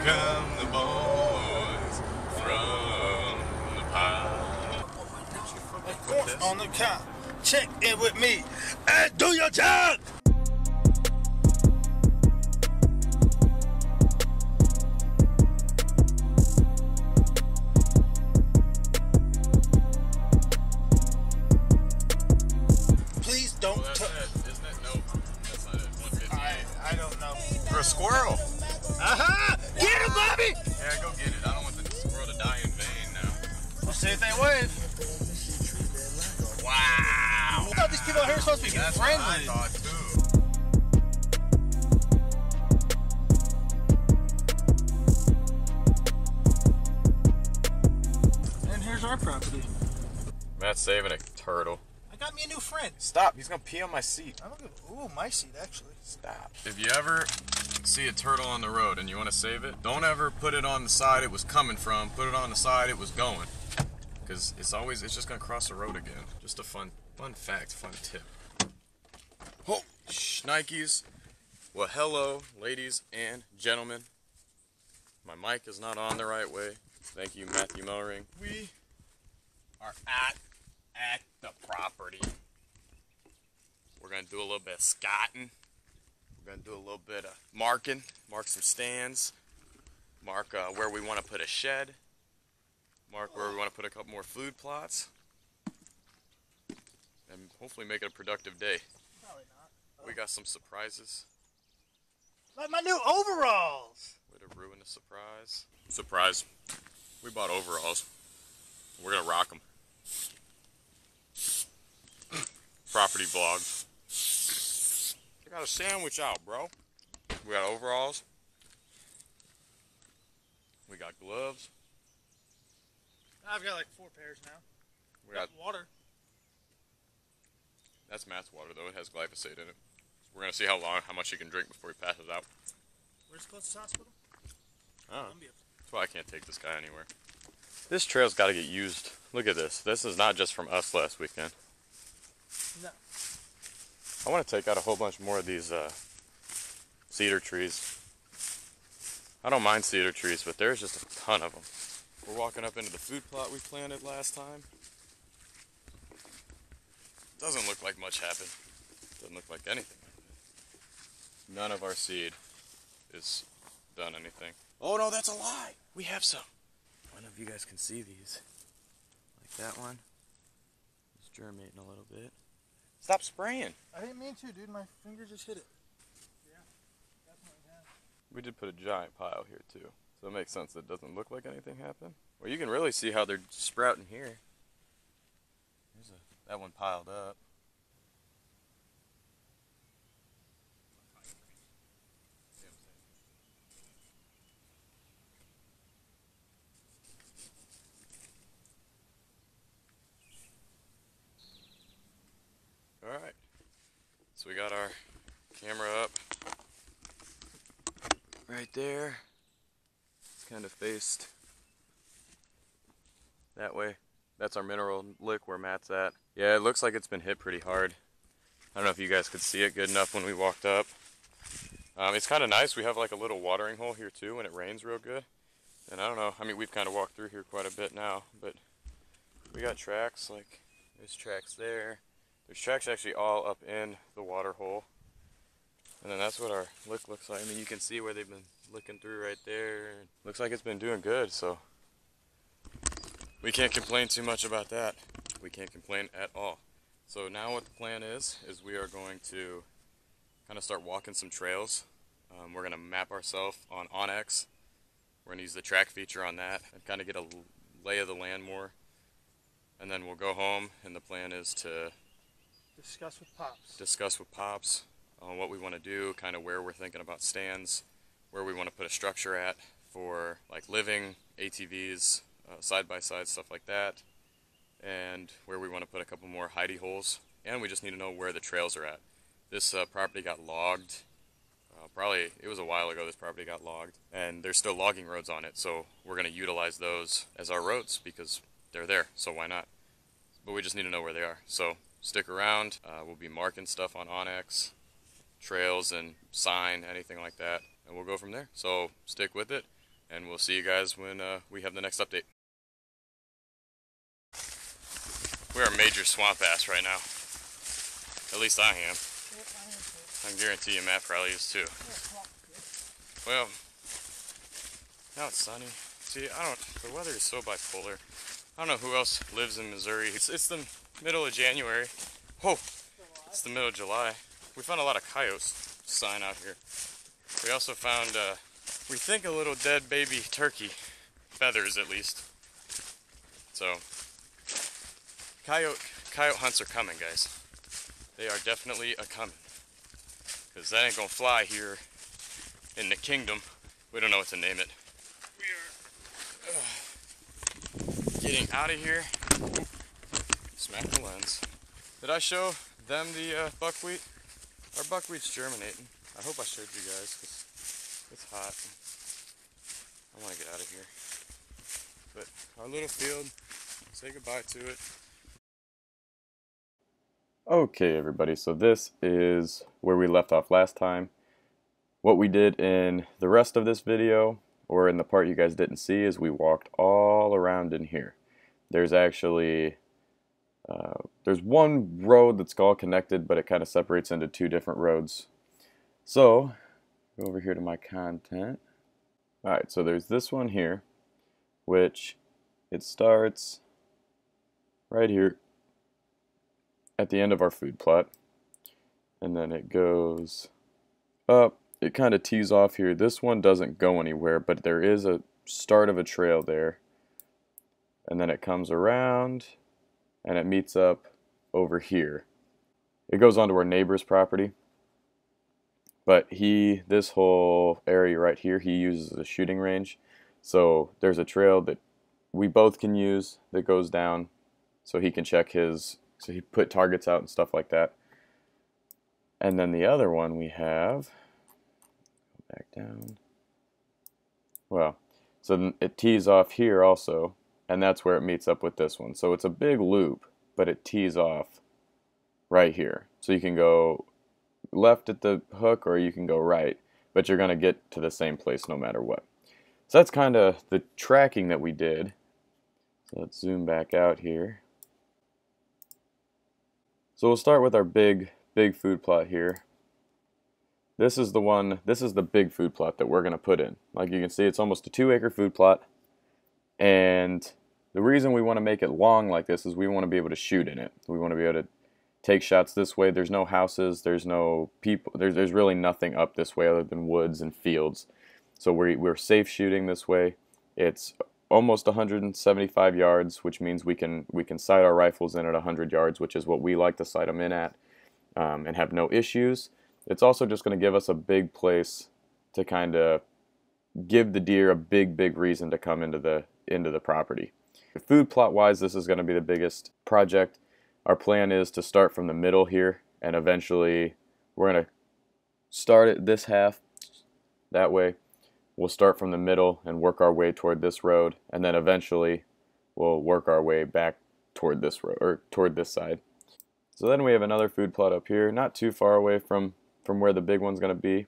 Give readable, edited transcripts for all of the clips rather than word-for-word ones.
come the boys from the pile. Of course, on the count. Check in with me and do your job. Please don't touch. Isn't it? Nope. That's not it. 158. I don't know. For a squirrel. Aha! Get him, Bobby! Yeah, go get it. I don't want the squirrel to die in vain now. We'll see if they wave. Wow! I thought these people out here were supposed to be That's friendly. what I thought too. And here's our property. Matt's saving a turtle. I got me a new friend. Stop, he's gonna pee on my seat. I don't give. Ooh, my seat actually. Stop. If you ever see a turtle on the road and you want to save it, don't ever put it on the side it was coming from. Put it on the side it was going. Because it's just gonna cross the road again. Just a fun fact, fun tip. Oh, Nikes. Well, hello, ladies and gentlemen. My mic is not on the right way. Thank you, Matthew Mellering. We are at the property. We're gonna do a little bit of scotting. We're gonna do a little bit of marking, mark some stands, mark where we want to put a shed, mark where we want to put a couple more food plots, and hopefully make it a productive day. Probably not. We got some surprises. Like my new overalls. Way to ruin the surprise. Surprise. We bought overalls. We're gonna rock them. Property vlog. I got a sandwich out, bro. We got overalls. We got gloves. I've got like 4 pairs now. We got water. That's Matt's water though. It has glyphosate in it. We're gonna see how much he can drink before he passes out. Where's the closest hospital? Oh. That's why I can't take this guy anywhere. This trail's got to get used. Look at this. This is not just from us last weekend. No. I want to take out a whole bunch more of these cedar trees. I don't mind cedar trees, but there's just a ton of them. We're walking up into the food plot we planted last time. Doesn't look like much happened. Doesn't look like anything. None of our seed is done anything. Oh no, that's a lie! We have some. I don't know if you guys can see these. Like that one. It's germinating a little bit. Stop spraying! I didn't mean to, dude. My finger just hit it. Yeah, definitely has. We did put a giant pile here too. So it makes sense that it doesn't look like anything happened. Well, you can really see how they're sprouting here. There's that one piled up. Alright, so we got our camera up right there. It's kind of faced that way. That's our mineral lick where Matt's at. Yeah, it looks like it's been hit pretty hard. I don't know if you guys could see it good enough when we walked up. It's kind of nice. We have like a little watering hole here too when it rains real good. And I don't know, I mean we've kind of walked through here quite a bit now, but we got tracks, like there's tracks there. There's tracks actually all up in the water hole. And then that's what our lick looks like. I mean, you can see where they've been licking through right there. Looks like it's been doing good, so we can't complain too much about that. We can't complain at all. So now what the plan is we are going to kind of start walking some trails. We're going to map ourselves on OnX. We're going to use the track feature on that and kind of get a lay of the land more. And then we'll go home, and the plan is to discuss with Pops on what we want to do, kind of where we're thinking about stands, where we want to put a structure at for like living, ATVs, side-by-side, stuff like that, and where we want to put a couple more hidey holes. And we just need to know where the trails are at. This property got logged. Probably, it was a while ago this property got logged, and there's still logging roads on it, so we're going to utilize those as our roads because they're there, so why not? But we just need to know where they are. So stick around. We'll be marking stuff on OnX, trails and sign, anything like that, and we'll go from there. So stick with it. and we'll see you guys when we have the next update. We're a major swamp ass right now. At least I am. I can guarantee you Matt probably is too. Well, now it's sunny. See, the weather is so bipolar. I don't know who else lives in Missouri. It's the middle of January. Oh, it's the middle of July. We found a lot of coyotes sign out here. We also found, we think a little dead baby turkey. Feathers, at least. So, coyote hunts are coming, guys. They are definitely a-coming. Because that ain't gonna fly here in the kingdom. We don't know what to name it. We are getting out of here. Oop. Smack the lens. Did I show them the buckwheat? Our buckwheat's germinating. I hope I showed you guys because it's hot. I want to get out of here. But our little field, say goodbye to it. Okay, everybody, so this is where we left off last time. What we did in the rest of this video, or in the part you guys didn't see, is we walked all around in here. There's actually, there's one road that's all connected, but it kind of separates into two different roads. So, go over here to my content. Alright, so there's this one here, which it starts right here at the end of our food plot, and then it goes up. It kind of tees off here. This one doesn't go anywhere, but there is a start of a trail there, and then it comes around and it meets up over here. It goes onto our neighbor's property, but this whole area right here, he uses as a shooting range. So there's a trail that we both can use that goes down, so he can check his. So he put targets out and stuff like that. And then the other one we have, back down. Well, so it tees off here also, and that's where it meets up with this one. So it's a big loop, but it tees off right here. So you can go left at the hook or you can go right, but you're going to get to the same place no matter what. So that's kind of the tracking that we did. So let's zoom back out here. So we'll start with our big food plot here. This is the big food plot that we're going to put in. Like you can see, it's almost a 2-acre food plot. And the reason we want to make it long like this is we want to be able to shoot in it. We want to be able to take shots this way. There's no houses, there's no people, there's really nothing up this way other than woods and fields. So we're safe shooting this way. It's almost 175 yards, which means we can sight our rifles in at 100 yards, which is what we like to sight them in at, and have no issues. It's also just going to give us a big place to kind of give the deer a big reason to come into the property. Food plot wise, this is going to be the biggest project. Our plan is to start from the middle here, and eventually we're going to start at this half that way. We'll start from the middle and work our way toward this road, and then eventually we'll work our way back toward this road, or toward this side. So then we have another food plot up here, not too far away from where the big one's going to be.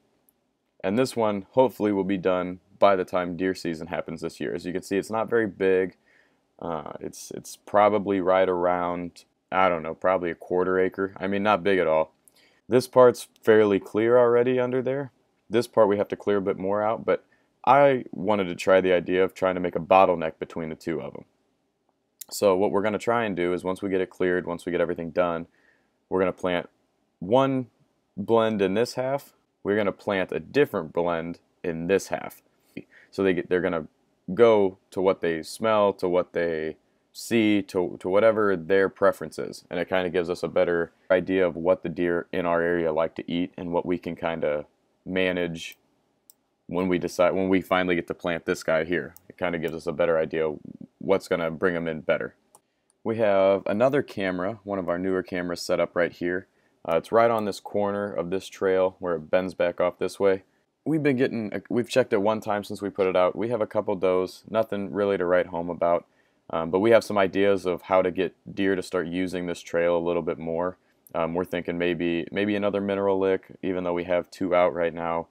And this one hopefully will be done by the time deer season happens this year. As you can see, it's not very big. It's probably right around, I don't know, probably a 1/4 acre. I mean, not big at all. This part's fairly clear already under there. This part we have to clear a bit more out, but I wanted to try the idea of trying to make a bottleneck between the two of them. So what we're going to try and do is once we get it cleared, once we get everything done, we're going to plant one blend in this half. We're going to plant a different blend in this half. So they're going to go to what they smell, to what they see, to whatever their preference is. And it kind of gives us a better idea of what the deer in our area like to eat and what we can kind of manage when we finally get to plant this guy here. It kind of gives us a better idea what's going to bring them in better. We have another camera, one of our newer cameras, set up right here. It's right on this corner of this trail where it bends back off this way. We've checked it one time since we put it out. We have a couple does, nothing really to write home about, but we have some ideas of how to get deer to start using this trail a little bit more. We're thinking maybe another mineral lick, even though we have 2 out right now.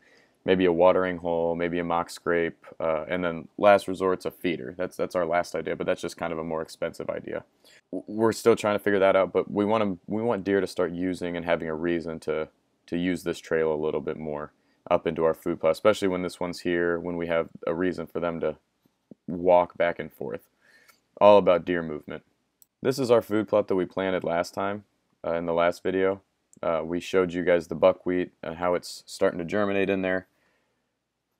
maybe a watering hole, maybe a mock scrape, and then last resort's a feeder. That's our last idea, but that's just kind of a more expensive idea. We're still trying to figure that out, but we want deer to start using and having a reason to use this trail a little bit more up into our food plot, especially when this one's here, when we have a reason for them to walk back and forth. All about deer movement. This is our food plot that we planted last time in the last video. We showed you guys the buckwheat and how it's starting to germinate in there.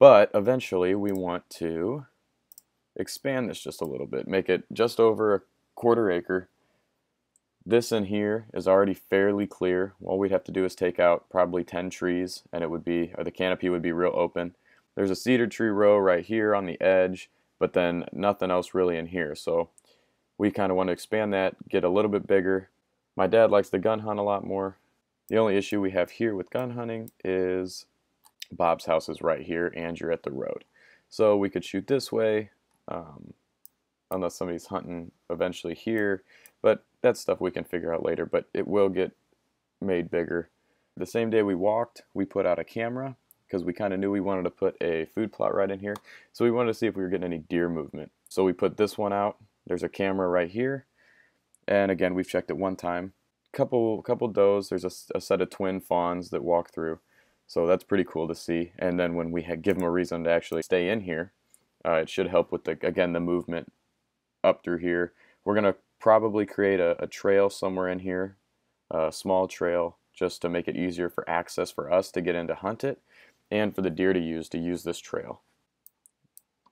But eventually we want to expand this just a little bit, make it just over a quarter acre. This in here is already fairly clear. All we'd have to do is take out probably 10 trees and it would be, or the canopy would be real open. There's a cedar tree row right here on the edge, but then nothing else really in here. So we kind of want to expand that, get a little bit bigger. My dad likes to gun hunt a lot more. The only issue we have here with gun hunting is Bob's house is right here and you're at the road. So we could shoot this way, unless somebody's hunting eventually here, but that's stuff we can figure out later, but it will get made bigger. The same day we walked, we put out a camera because we kind of knew we wanted to put a food plot right in here. So we wanted to see if we were getting any deer movement. So we put this one out. There's a camera right here. And again, we've checked it one time. Couple does. There's a set of twin fawns that walk through. So that's pretty cool to see. And then when we give them a reason to actually stay in here, it should help with, the movement up through here. We're going to probably create a trail somewhere in here, a small trail, just to make it easier for access for us to get in to hunt it and for the deer to use this trail.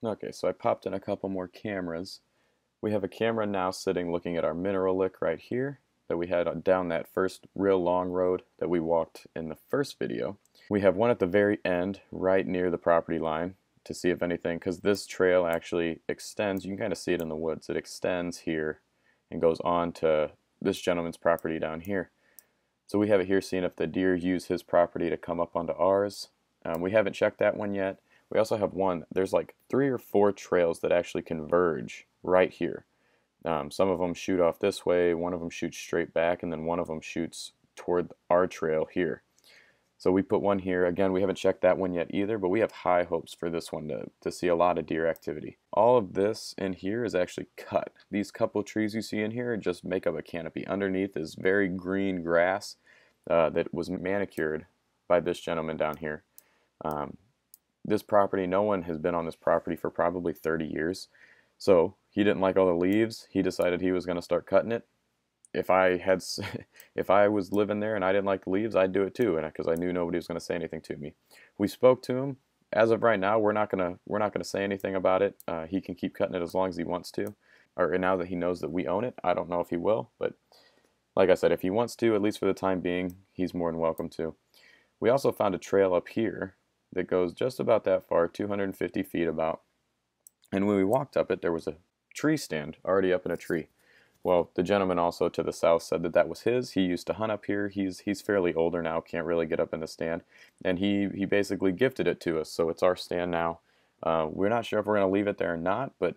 Okay, so I popped in a couple more cameras. We have a camera now sitting looking at our mineral lick right here that we had down that first real long road that we walked in the first video. We have one at the very end right near the property line to see if anything, because this trail actually extends, you can kind of see it in the woods, it extends here and goes on to this gentleman's property down here. So we have it here seeing if the deer use his property to come up onto ours. We haven't checked that one yet. We also have one, there's like 3 or 4 trails that actually converge right here. Some of them shoot off this way, one of them shoots straight back, and then one of them shoots toward our trail here. So we put one here. Again, we haven't checked that one yet either, but we have high hopes for this one to see a lot of deer activity. All of this in here is actually cut. These couple trees you see in here just make up a canopy. Underneath is very green grass that was manicured by this gentleman down here. This property, no one has been on this property for probably 30 years. So he didn't like all the leaves. He decided he was going to start cutting it. If I was living there and I didn't like the leaves, I'd do it too, and because I knew nobody was going to say anything to me. We spoke to him. As of right now, we're not gonna say anything about it. He can keep cutting it as long as he wants to. Or now that he knows that we own it, I don't know if he will, but like I said, if he wants to, at least for the time being, he's more than welcome to. We also found a trail up here that goes just about that far, 250 feet about. And when we walked up it, there was a tree stand already up in a tree. Well, the gentleman also to the south said that that was his. He used to hunt up here. He's fairly older now, can't really get up in the stand. And he basically gifted it to us, so it's our stand now. We're not sure if we're going to leave it there or not, but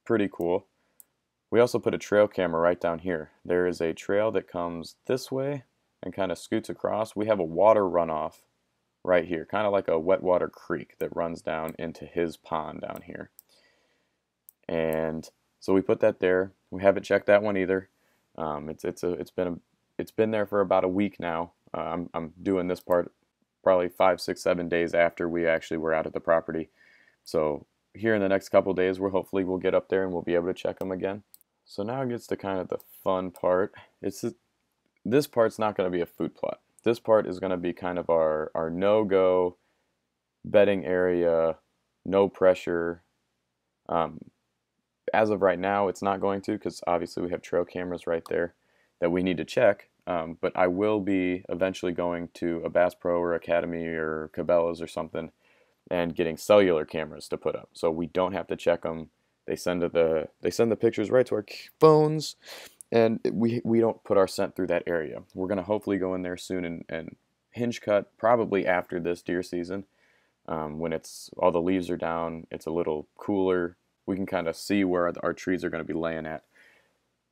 pretty cool. We also put a trail camera right down here. There is a trail that comes this way and kind of scoots across. We have a water runoff right here, kind of like a wet water creek that runs down into his pond down here. And so we put that there. We haven't checked that one either. It's been there for about a week now. I'm doing this part probably 5, 6, 7 days after we actually were out at the property. So here in the next couple days, hopefully we'll get up there and we'll be able to check them again. So now it gets to kind of the fun part. This part's not going to be a food plot. This part is going to be kind of our no-go bedding area, no pressure. As of right now, it's not going to, because obviously we have trail cameras right there that we need to check. But I will be eventually going to a Bass Pro or Academy or Cabela's or something and getting cellular cameras to put up, so we don't have to check them. They send the pictures right to our phones, and we don't put our scent through that area. We're gonna hopefully go in there soon and hinge cut probably after this deer season, when all the leaves are down. It's a little cooler. We can kind of see where our trees are going to be laying at.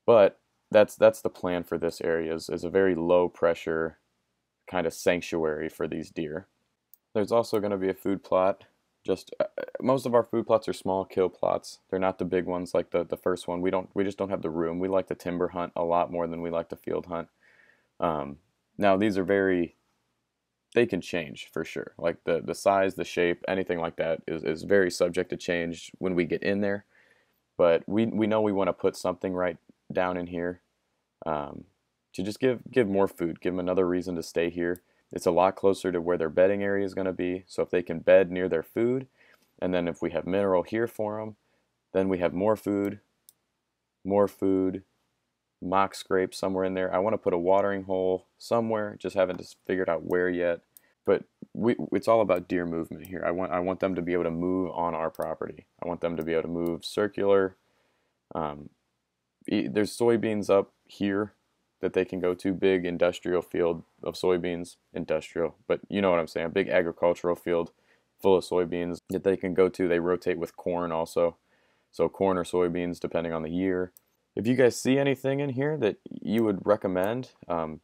But that's the plan for this area is a very low pressure kind of sanctuary for these deer. There's also going to be a food plot. Just most of our food plots are small kill plots. They're not the big ones like the first one. We just don't have the room. We like to timber hunt a lot more than we like to field hunt. Now these are they can change for sure. Like the size, the shape, anything like that is very subject to change when we get in there. But we know we want to put something right down in here to just give more food, give them another reason to stay here. It's a lot closer to where their bedding area is going to be. So if they can bed near their food, and then if we have mineral here for them, then we have more food, mock scrape somewhere in there. I want to put a watering hole somewhere, just haven't just figured out where yet. But it's all about deer movement here. I want them to be able to move on our property. I want them to be able to move circular. There's soybeans up here that they can go to, big industrial field of soybeans, industrial, but you know what I'm saying, a big agricultural field full of soybeans that they can go to. They rotate with corn also, so corn or soybeans depending on the year. If you guys see anything in here that you would recommend,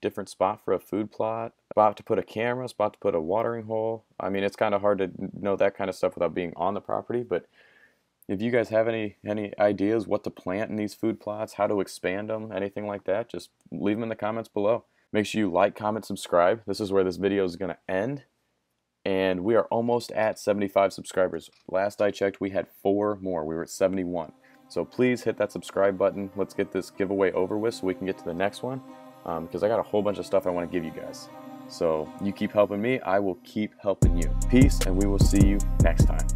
different spot for a food plot, spot to put a camera, spot to put a watering hole. I mean, it's kind of hard to know that kind of stuff without being on the property, but if you guys have any ideas what to plant in these food plots, how to expand them, anything like that, just leave them in the comments below. Make sure you like, comment, subscribe. This is where this video is going to end. And we are almost at 75 subscribers. Last I checked, we had 4 more. We were at 71. So please hit that subscribe button. Let's get this giveaway over with so we can get to the next one. Because I got a whole bunch of stuff I want to give you guys. So you keep helping me, I will keep helping you. Peace, and we will see you next time.